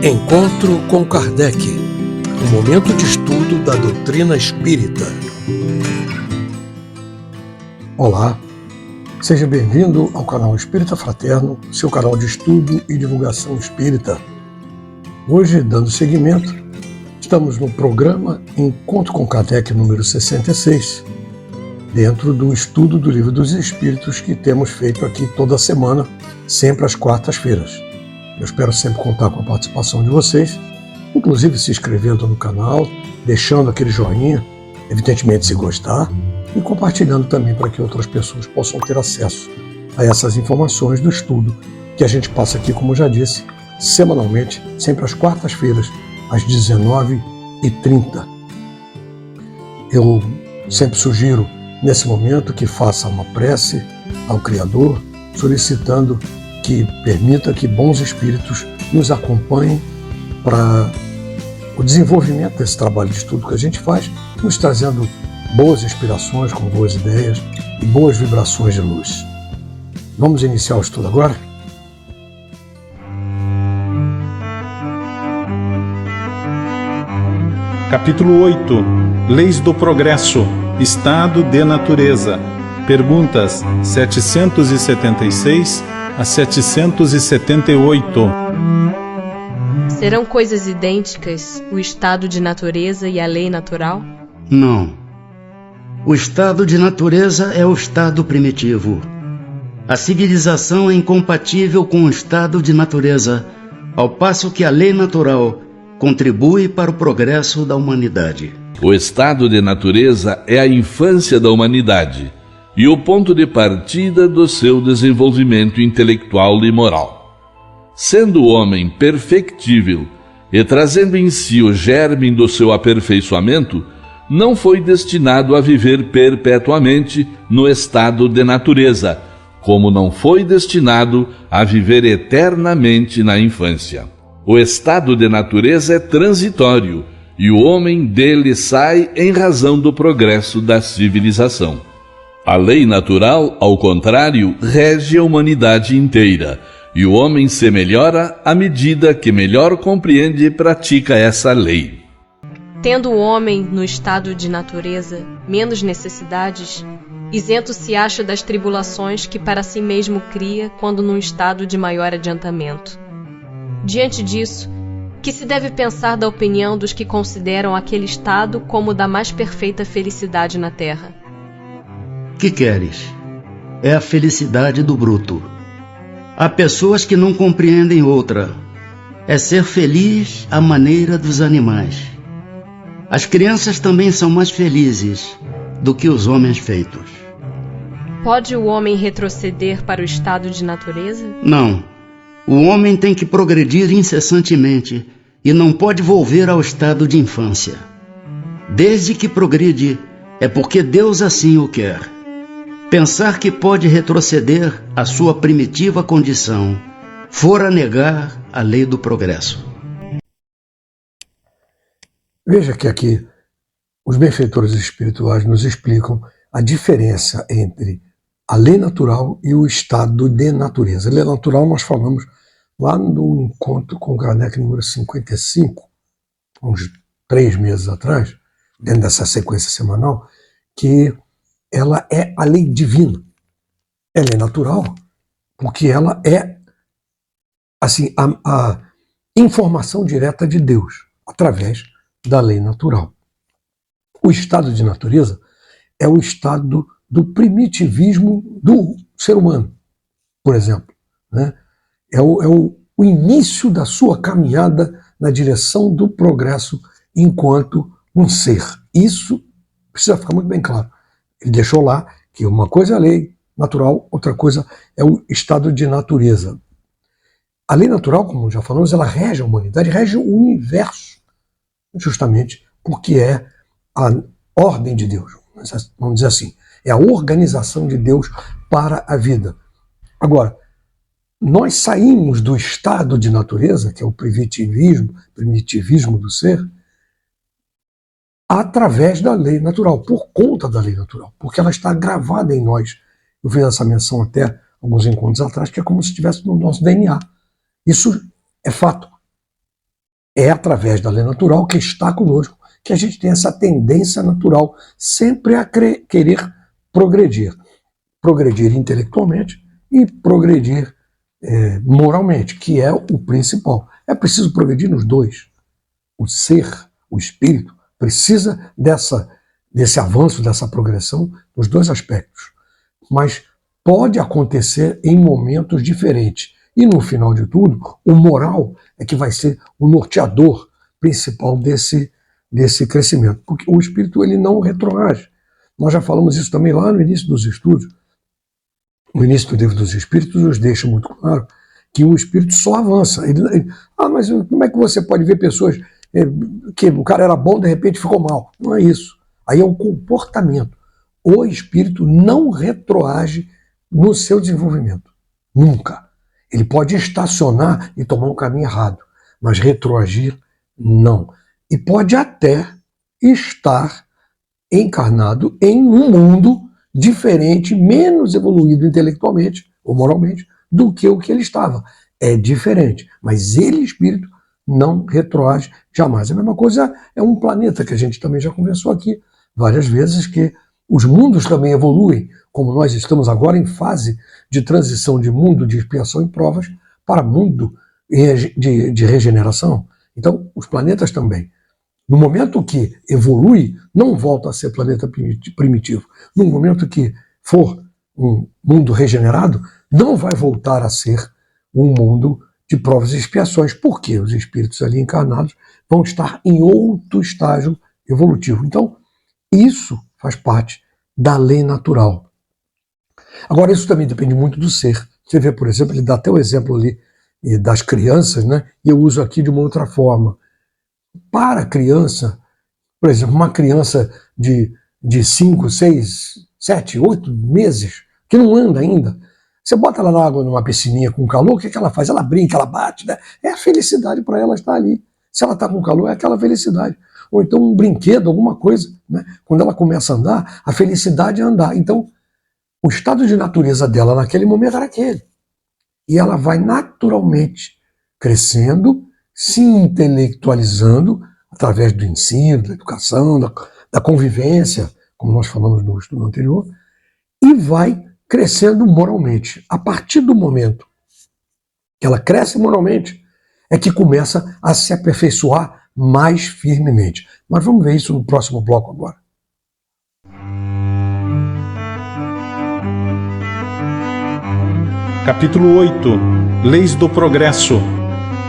Encontro com Kardec, um momento de estudo da doutrina espírita. Olá, seja bem-vindo ao canal Espírita Fraterno, seu canal de estudo e divulgação espírita. Hoje, dando seguimento, estamos no programa Encontro com Kardec número 66, dentro do estudo do Livro dos Espíritos que temos feito aqui toda semana, sempre às quartas-feiras. Eu espero sempre contar com a participação de vocês, inclusive se inscrevendo no canal, deixando aquele joinha, evidentemente se gostar, e compartilhando também para que outras pessoas possam ter acesso a essas informações do estudo que a gente passa aqui, como eu já disse, semanalmente, sempre às quartas-feiras, às 19h30. Eu sempre sugiro, nesse momento, que faça uma prece ao Criador, solicitando que permita que bons espíritos nos acompanhem para o desenvolvimento desse trabalho de estudo que a gente faz, nos trazendo boas inspirações, com boas ideias e boas vibrações de luz. Vamos iniciar o estudo agora? Capítulo 8. Leis do Progresso. Estado de Natureza. Perguntas 776 a 778. Serão coisas idênticas o estado de natureza e a lei natural? Não. O estado de natureza é o estado primitivo. A civilização é incompatível com o estado de natureza, ao passo que a lei natural contribui para o progresso da humanidade. O estado de natureza é a infância da humanidade e o ponto de partida do seu desenvolvimento intelectual e moral. Sendo o homem perfectível e trazendo em si o germe do seu aperfeiçoamento, não foi destinado a viver perpetuamente no estado de natureza, como não foi destinado a viver eternamente na infância. O estado de natureza é transitório e o homem dele sai em razão do progresso da civilização. A lei natural, ao contrário, rege a humanidade inteira, e o homem se melhora à medida que melhor compreende e pratica essa lei. Tendo o homem, no estado de natureza, menos necessidades, isento se acha das tribulações que para si mesmo cria quando num estado de maior adiantamento. Diante disso, que se deve pensar da opinião dos que consideram aquele estado como da mais perfeita felicidade na terra? Que queres? É a felicidade do bruto. Há pessoas que não compreendem outra. É ser feliz à maneira dos animais. As crianças também são mais felizes do que os homens feitos. Pode o homem retroceder para o estado de natureza? Não. O homem tem que progredir incessantemente e não pode volver ao estado de infância. Desde que progride, é porque Deus assim o quer. Pensar que pode retroceder à sua primitiva condição fora negar a lei do progresso. Veja que aqui os benfeitores espirituais nos explicam a diferença entre a lei natural e o estado de natureza. A lei natural nós falamos lá no encontro com Kardec número 55, uns 3 meses atrás, dentro dessa sequência semanal, que ela é a lei divina. Ela é natural, porque ela é assim, a informação direta de Deus, através da lei natural. O estado de natureza é o estado do primitivismo do ser humano, por exemplo, né? É o início da sua caminhada na direção do progresso enquanto um ser. Isso precisa ficar muito bem claro. Ele deixou lá que uma coisa é a lei natural, outra coisa é o estado de natureza. A lei natural, como já falamos, ela rege a humanidade, rege o universo, justamente porque é a ordem de Deus, vamos dizer assim, é a organização de Deus para a vida. Agora, nós saímos do estado de natureza, que é o primitivismo do ser, através da lei natural, por conta da lei natural, porque ela está gravada em nós. Eu fiz essa menção até alguns encontros atrás, que é como se estivesse no nosso DNA. Isso é fato. É através da lei natural que está conosco que a gente tem essa tendência natural sempre a querer progredir. Progredir intelectualmente e progredir moralmente, que é o principal. É preciso progredir nos dois. O ser, o espírito, precisa desse avanço, dessa progressão nos dois aspectos. Mas pode acontecer em momentos diferentes. E no final de tudo, o moral é que vai ser o norteador principal desse crescimento. Porque o espírito ele não retroage. Nós já falamos isso também lá no início dos estudos. No início do livro dos Espíritos nos deixa muito claro que o espírito só avança. Mas como é que você pode ver pessoas que o cara era bom, de repente ficou mal? Não é isso. Aí é um comportamento. O espírito não retroage no seu desenvolvimento. Nunca. Ele pode estacionar e tomar um caminho errado, mas retroagir, não. E pode até estar encarnado em um mundo diferente, menos evoluído intelectualmente ou moralmente do que o que ele estava. É diferente, mas ele, espírito, não retroage jamais. A mesma coisa é um planeta, que a gente também já conversou aqui várias vezes, que os mundos também evoluem, como nós estamos agora em fase de transição de mundo de expiação e provas para mundo de regeneração. Então, os planetas também. No momento que evolui, não volta a ser planeta primitivo. No momento que for um mundo regenerado, não vai voltar a ser um mundo de provas e expiações, porque os espíritos ali encarnados vão estar em outro estágio evolutivo. Então, isso faz parte da lei natural. Agora, isso também depende muito do ser. Você vê, por exemplo, ele dá até o exemplo ali das crianças, né? E eu uso aqui de uma outra forma. Para a criança, por exemplo, uma criança de 5, 6, 7, 8 meses, que não anda ainda, você bota ela na água, numa piscininha com calor, o que ela faz? Ela brinca, ela bate, né? É a felicidade para ela estar ali. Se ela está com calor, é aquela felicidade. Ou então um brinquedo, alguma coisa, né? Quando ela começa a andar, a felicidade é andar. Então, o estado de natureza dela naquele momento era aquele. E ela vai naturalmente crescendo, se intelectualizando através do ensino, da educação, da convivência, como nós falamos no estudo anterior, e vai crescendo moralmente. A partir do momento que ela cresce moralmente, é que começa a se aperfeiçoar mais firmemente. Mas vamos ver isso no próximo bloco agora. Capítulo 8. Leis do Progresso.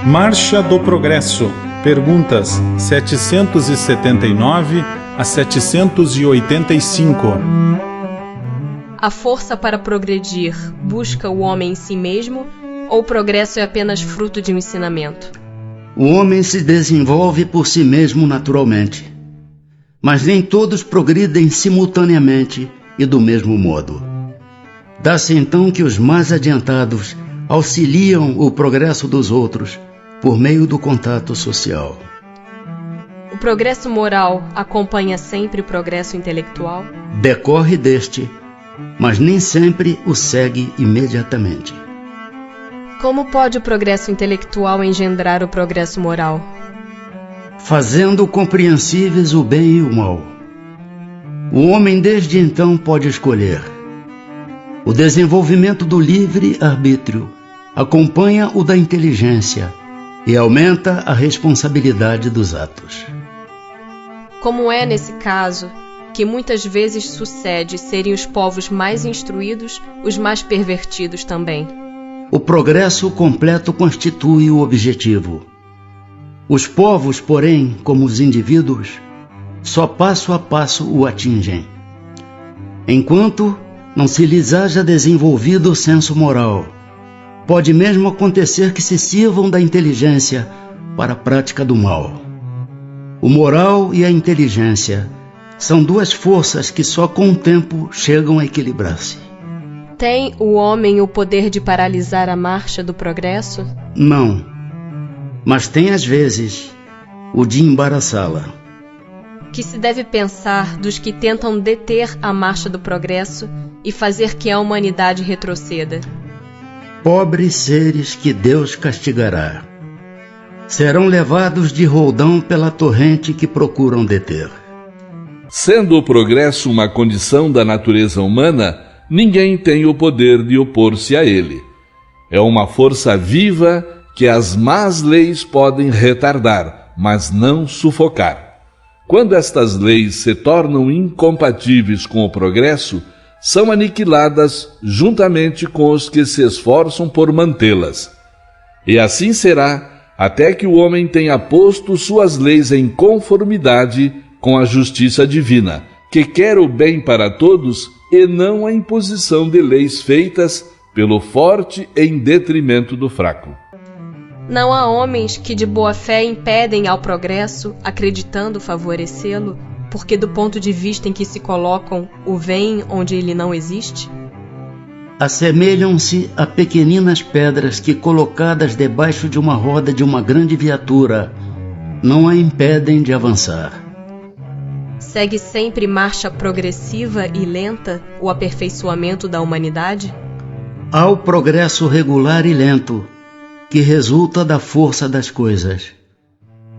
Marcha do Progresso. Perguntas 779 a 785. A força para progredir busca o homem em si mesmo ou o progresso é apenas fruto de um ensinamento? O homem se desenvolve por si mesmo naturalmente, mas nem todos progridem simultaneamente e do mesmo modo. Dá-se então que os mais adiantados auxiliam o progresso dos outros por meio do contato social. O progresso moral acompanha sempre o progresso intelectual? Decorre deste, mas nem sempre o segue imediatamente. Como pode o progresso intelectual engendrar o progresso moral? Fazendo compreensíveis o bem e o mal. O homem desde então pode escolher. O desenvolvimento do livre-arbítrio acompanha o da inteligência e aumenta a responsabilidade dos atos. Como é nesse caso que muitas vezes sucede serem os povos mais instruídos os mais pervertidos também? O progresso completo constitui o objetivo. Os povos, porém, como os indivíduos, só passo a passo o atingem. Enquanto não se lhes haja desenvolvido o senso moral, pode mesmo acontecer que se sirvam da inteligência para a prática do mal. O moral e a inteligência são duas forças que só com o tempo chegam a equilibrar-se. Tem o homem o poder de paralisar a marcha do progresso? Não, mas tem às vezes o de embaraçá-la. Que se deve pensar dos que tentam deter a marcha do progresso e fazer que a humanidade retroceda? Pobres seres que Deus castigará. serão levados de roldão pela torrente que procuram deter. Sendo o progresso uma condição da natureza humana, ninguém tem o poder de opor-se a ele. É uma força viva que as más leis podem retardar, mas não sufocar. Quando estas leis se tornam incompatíveis com o progresso, são aniquiladas juntamente com os que se esforçam por mantê-las. E assim será até que o homem tenha posto suas leis em conformidade com a justiça divina, que quer o bem para todos e não a imposição de leis feitas pelo forte em detrimento do fraco. Não há homens que de boa fé impedem ao progresso, acreditando favorecê-lo, porque do ponto de vista em que se colocam, o veem onde ele não existe? Assemelham-se a pequeninas pedras que, colocadas debaixo de uma roda de uma grande viatura, não a impedem de avançar. Segue sempre marcha progressiva e lenta o aperfeiçoamento da humanidade? Há o progresso regular e lento, que resulta da força das coisas.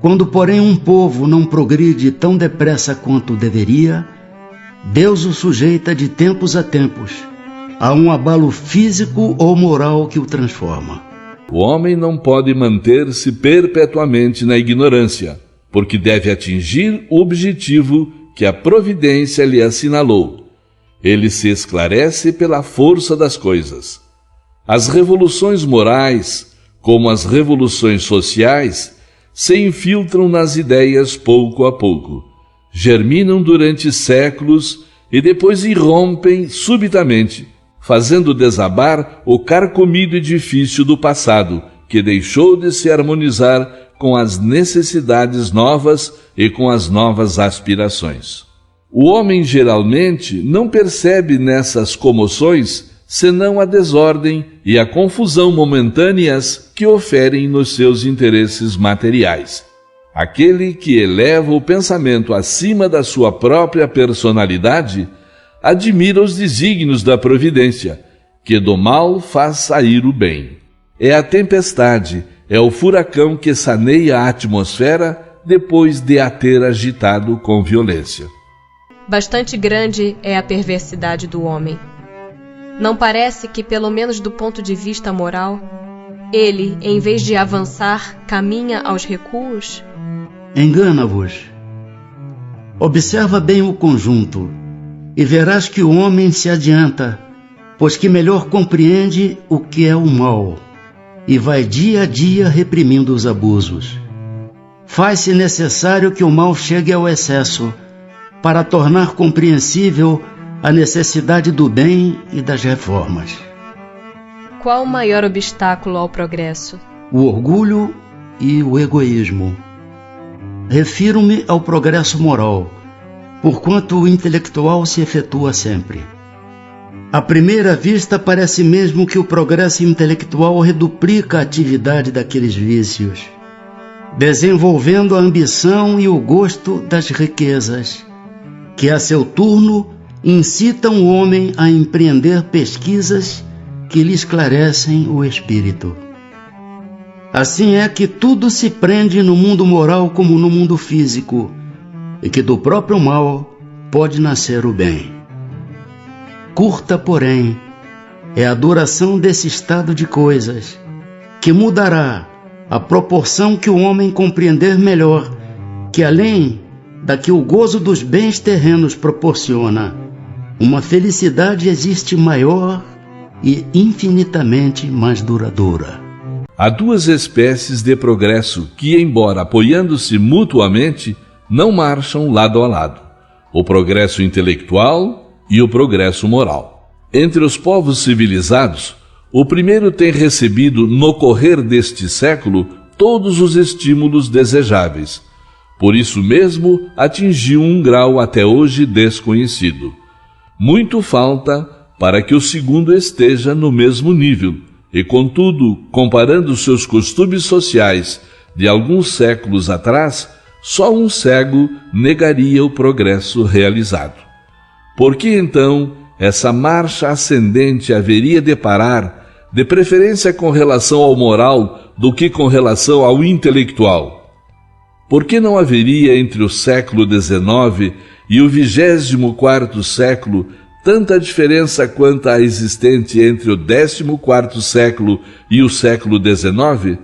Quando, porém, um povo não progride tão depressa quanto deveria, Deus o sujeita de tempos a tempos a um abalo físico ou moral que o transforma. O homem não pode manter-se perpetuamente na ignorância, porque deve atingir o objetivo que a providência lhe assinalou. Ele se esclarece pela força das coisas. As revoluções morais, como as revoluções sociais, se infiltram nas ideias pouco a pouco, germinam durante séculos e depois irrompem subitamente, fazendo desabar o carcomido edifício do passado, que deixou de se harmonizar com as necessidades novas e com as novas aspirações. O homem geralmente não percebe nessas comoções senão a desordem e a confusão momentâneas que oferem nos seus interesses materiais. Aquele que eleva o pensamento acima da sua própria personalidade admira os desígnios da providência, que do mal faz sair o bem. É a tempestade, é o furacão que saneia a atmosfera depois de a ter agitado com violência. Bastante grande é a perversidade do homem. Não parece que, pelo menos do ponto de vista moral, ele, em vez de avançar, caminha aos recuos? Engana-vos. Observa bem o conjunto e verás que o homem se adianta, pois que melhor compreende o que é o mal e vai dia a dia reprimindo os abusos. Faz-se necessário que o mal chegue ao excesso para tornar compreensível a necessidade do bem e das reformas. Qual o maior obstáculo ao progresso? O orgulho e o egoísmo. Refiro-me ao progresso moral, porquanto o intelectual se efetua sempre. À primeira vista, parece mesmo que o progresso intelectual reduplica a atividade daqueles vícios, desenvolvendo a ambição e o gosto das riquezas, que a seu turno incitam o homem a empreender pesquisas que lhe esclarecem o espírito. Assim é que tudo se prende no mundo moral como no mundo físico, e que do próprio mal pode nascer o bem. Curta, porém, é a duração desse estado de coisas, que mudará à proporção que o homem compreender melhor que, além da que o gozo dos bens terrenos proporciona, uma felicidade existe maior e infinitamente mais duradoura. Há duas espécies de progresso que, embora apoiando-se mutuamente, não marcham lado a lado: o progresso intelectual e o progresso moral. Entre os povos civilizados, o primeiro tem recebido, no correr deste século, todos os estímulos desejáveis. Por isso mesmo, atingiu um grau até hoje desconhecido. Muito falta para que o segundo esteja no mesmo nível, e contudo, comparando seus costumes sociais de alguns séculos atrás, só um cego negaria o progresso realizado. Por que então essa marcha ascendente haveria de parar de preferência com relação ao moral do que com relação ao intelectual. Por que não haveria entre o século XIX e o 24º século tanta diferença quanto a existente entre o 14º século e o século XIX?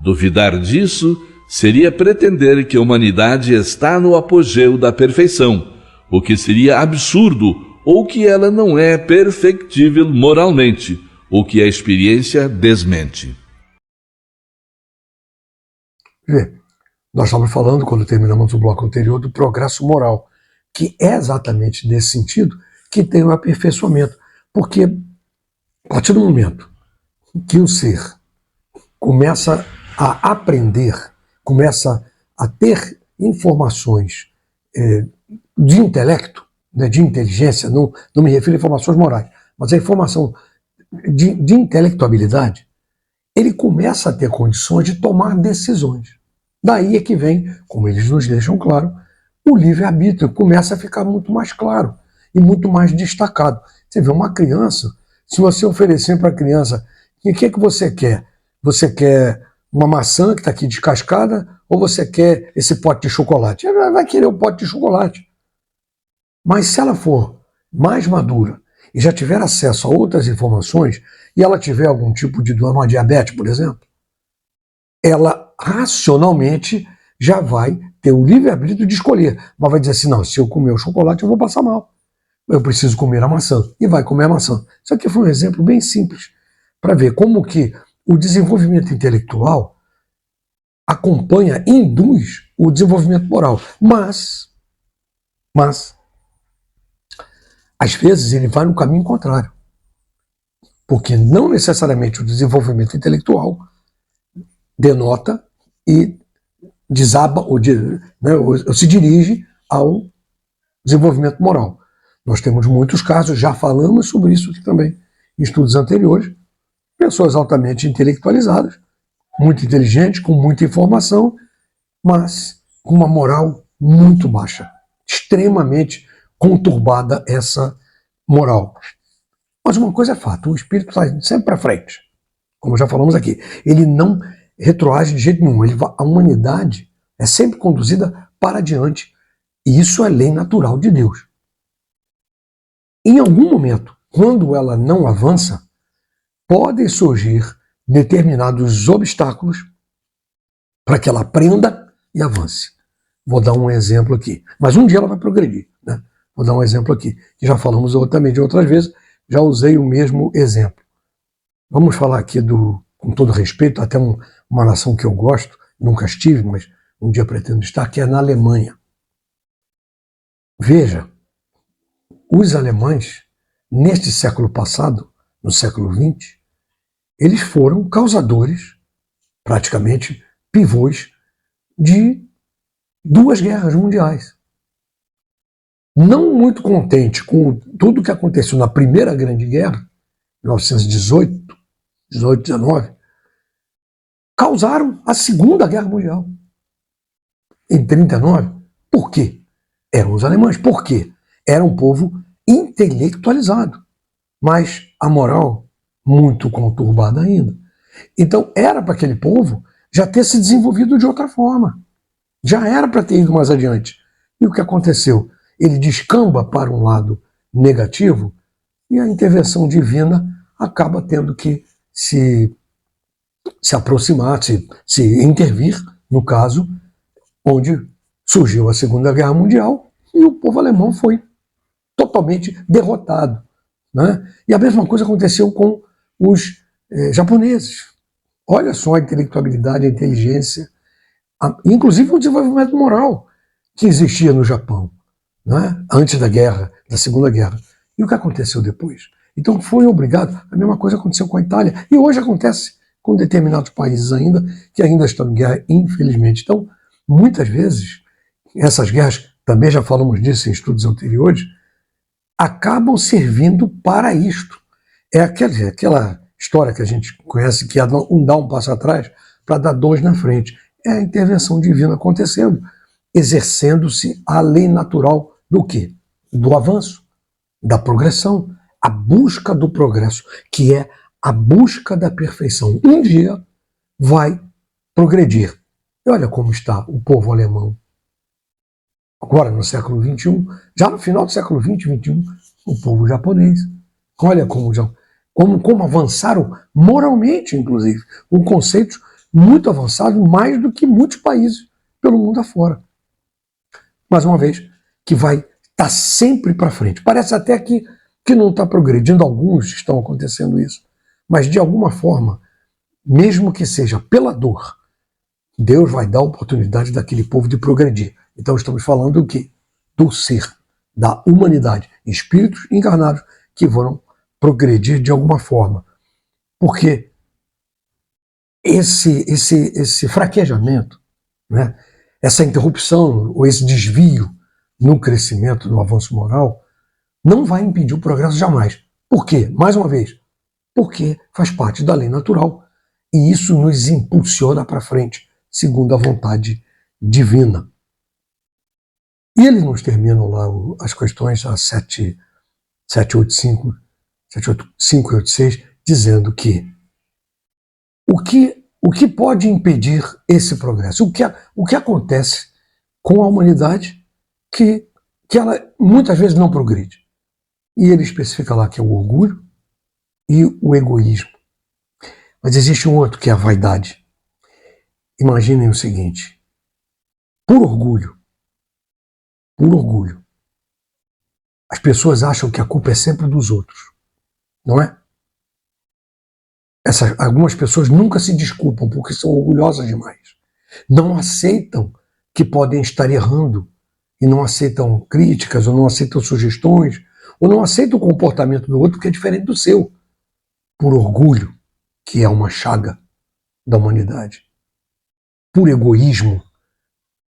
Duvidar disso seria pretender que a humanidade está no apogeu da perfeição, o que seria absurdo, ou que ela não é perfectível moralmente, o que a experiência desmente. Vê, nós estávamos falando, quando terminamos o bloco anterior, do progresso moral, que é exatamente nesse sentido que tem o aperfeiçoamento. Porque, a partir do momento que o ser começa a aprender, começa a ter informações de intelecto, né, de inteligência, não me refiro a informações morais, mas a informação de intelectualidade, ele começa a ter condições de tomar decisões. Daí é que vem, como eles nos deixam claro, o livre-arbítrio começa a ficar muito mais claro e muito mais destacado. Você vê uma criança, se você oferecer para a criança, o que você quer? Você quer uma maçã que está aqui descascada ou você quer esse pote de chocolate? Ela vai querer o pote de chocolate. Mas se ela for mais madura e já tiver acesso a outras informações e ela tiver algum tipo de uma diabetes, por exemplo, ela racionalmente já vai ter o livre-arbítrio de escolher. Mas vai dizer assim, não, se eu comer o chocolate eu vou passar mal. Eu preciso comer a maçã. E vai comer a maçã. Isso aqui foi um exemplo bem simples para ver como que o desenvolvimento intelectual acompanha, induz o desenvolvimento moral. Mas, às vezes ele vai no caminho contrário. Porque não necessariamente o desenvolvimento intelectual denota e desaba, ou se dirige ao desenvolvimento moral. Nós temos muitos casos, já falamos sobre isso aqui também, em estudos anteriores, pessoas altamente intelectualizadas, muito inteligentes, com muita informação, mas com uma moral muito baixa, extremamente conturbada essa moral. Mas uma coisa é fato, o espírito está sempre para frente, como já falamos aqui. Ele não retroage de jeito nenhum, a humanidade é sempre conduzida para diante, e isso é lei natural de Deus. Em algum momento, quando ela não avança, podem surgir determinados obstáculos para que ela aprenda e avance. Vou dar um exemplo aqui, mas um dia ela vai progredir, né? Vou dar um exemplo aqui, que já falamos também de outras vezes, já usei o mesmo exemplo. Vamos falar aqui com todo respeito, até uma nação que eu gosto, nunca estive, mas um dia pretendo estar, que é na Alemanha. Veja, os alemães, neste século passado, no século XX, eles foram causadores, praticamente pivôs, de 2 guerras mundiais. Não muito contente com tudo o que aconteceu na Primeira Grande Guerra, 1918, 19, causaram a Segunda Guerra Mundial. Em 1939. Por quê? Eram os alemães. Por quê? Era um povo intelectualizado, mas a moral muito conturbada ainda. Então era para aquele povo já ter se desenvolvido de outra forma. Já era para ter ido mais adiante. E o que aconteceu? Ele descamba para um lado negativo e a intervenção divina acaba tendo que se aproximar, se intervir, no caso, onde surgiu a Segunda Guerra Mundial e o povo alemão foi totalmente derrotado, né? E a mesma coisa aconteceu com os japoneses. Olha só a intelectualidade, a inteligência, inclusive o desenvolvimento moral que existia no Japão, né? Antes da guerra, da Segunda Guerra. E o que aconteceu depois? Então foi obrigado, a mesma coisa aconteceu com a Itália, e hoje acontece com determinados países ainda, que ainda estão em guerra, infelizmente. Então, muitas vezes, essas guerras, também já falamos disso em estudos anteriores, acabam servindo para isto. É aquela história que a gente conhece, que é dá um passo atrás para dar 2 na frente. É a intervenção divina acontecendo, exercendo-se a lei natural do quê? Do avanço, da progressão, a busca do progresso, que é a busca da perfeição um dia vai progredir. E olha como está o povo alemão. Agora, no século XXI, já no final do século XX, XXI, o povo japonês. Olha como avançaram moralmente, inclusive, com conceitos muito avançados, mais do que muitos países pelo mundo afora. Mais uma vez, que vai estar sempre para frente. Parece até que não está progredindo, alguns estão acontecendo isso, mas de alguma forma, mesmo que seja pela dor, Deus vai dar a oportunidade daquele povo de progredir. Então estamos falando do quê? Do ser, da humanidade, espíritos encarnados que vão progredir de alguma forma. Porque esse fraquejamento, né, essa interrupção ou esse desvio no crescimento, no avanço moral, não vai impedir o progresso jamais. Por quê? Mais uma vez, porque faz parte da lei natural e isso nos impulsiona para frente, segundo a vontade divina. E eles nos terminam lá as questões a 785 e 86, dizendo que o que pode impedir esse progresso? O que acontece com a humanidade que ela muitas vezes não progride? E ele especifica lá que é o orgulho e o egoísmo. Mas existe um outro que é a vaidade. Imaginem o seguinte: por orgulho, as pessoas acham que a culpa é sempre dos outros, não é? Algumas pessoas nunca se desculpam porque são orgulhosas demais. Não aceitam que podem estar errando e não aceitam críticas ou não aceitam sugestões ou não aceitam o comportamento do outro que é diferente do seu. Por orgulho, que é uma chaga da humanidade. Por egoísmo,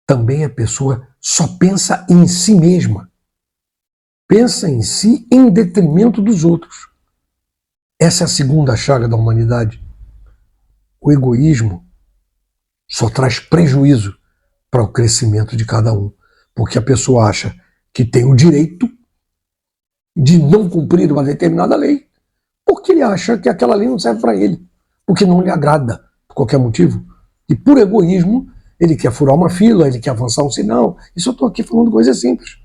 também a pessoa só pensa em si mesma. Pensa em si em detrimento dos outros. Essa é a segunda chaga da humanidade. O egoísmo só traz prejuízo para o crescimento de cada um, porque a pessoa acha que tem o direito de não cumprir uma determinada lei, porque ele acha que aquela lei não serve para ele, porque não lhe agrada, por qualquer motivo. E por egoísmo, ele quer furar uma fila, ele quer avançar um sinal. Isso eu estou aqui falando coisas simples.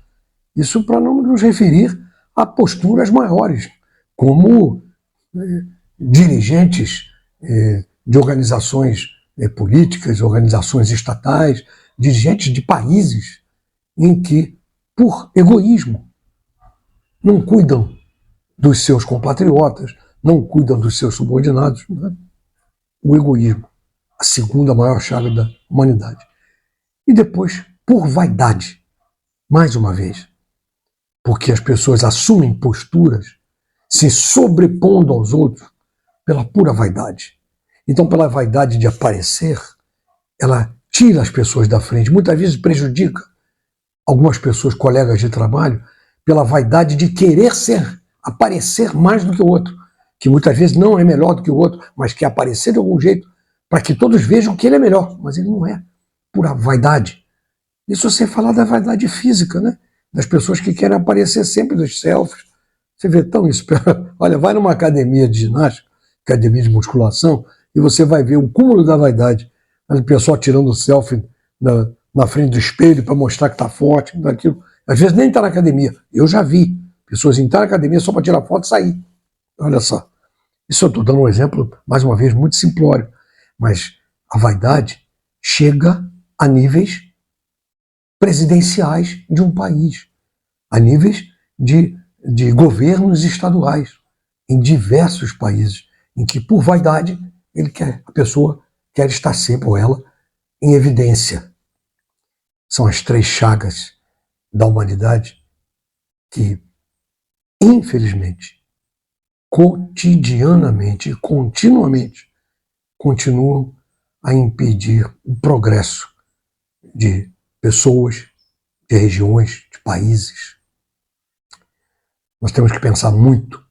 Isso para não nos referir a posturas maiores, como dirigentes de organizações políticas, organizações estatais, dirigentes de países em que, por egoísmo, não cuidam dos seus compatriotas, não cuidam dos seus subordinados. Né? O egoísmo, a segunda maior chaga da humanidade. E depois, por vaidade, mais uma vez, porque as pessoas assumem posturas se sobrepondo aos outros pela pura vaidade. Então, pela vaidade de aparecer, ela tira as pessoas da frente, muitas vezes prejudica algumas pessoas, colegas de trabalho, pela vaidade de querer aparecer mais do que o outro, que muitas vezes não é melhor do que o outro, mas quer aparecer de algum jeito para que todos vejam que ele é melhor, mas ele não é, pura vaidade. Isso sem falar da vaidade física, né? Das pessoas que querem aparecer sempre dos selfies. Você vê tão isso. Olha, vai numa academia de ginástica, academia de musculação, e você vai ver o cúmulo da vaidade. O pessoal tirando selfie na frente do espelho para mostrar que está forte, daquilo. Às vezes nem está na academia. Eu já vi pessoas entrar na academia só para tirar foto e sair. Olha só. Isso eu estou dando um exemplo, mais uma vez, muito simplório. Mas a vaidade chega a níveis presidenciais de um país, a níveis de governos estaduais, em diversos países, em que, por vaidade, a pessoa quer estar sempre, ou ela, em evidência. São as três chagas da humanidade que, infelizmente, cotidianamente e continuamente, continuam a impedir o progresso de pessoas, de regiões, de países. Nós temos que pensar muito,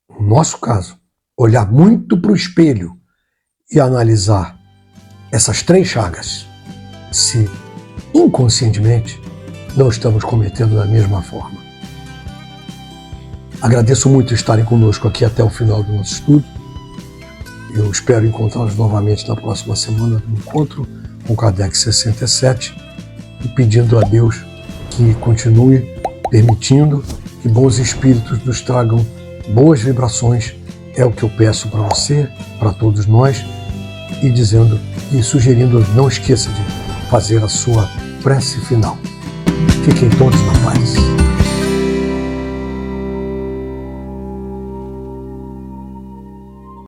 no nosso caso, olhar muito para o espelho e analisar essas três chagas, se inconscientemente não estamos cometendo da mesma forma. Agradeço muito estarem conosco aqui até o final do nosso estudo Eu espero encontrá-los novamente na próxima semana no encontro com Kardec 67 e pedindo a Deus que continue permitindo que bons espíritos nos tragam boas vibrações. É o que eu peço para você, para todos nós, e dizendo e sugerindo, não esqueça de fazer a sua prece final. Fiquem todos na paz.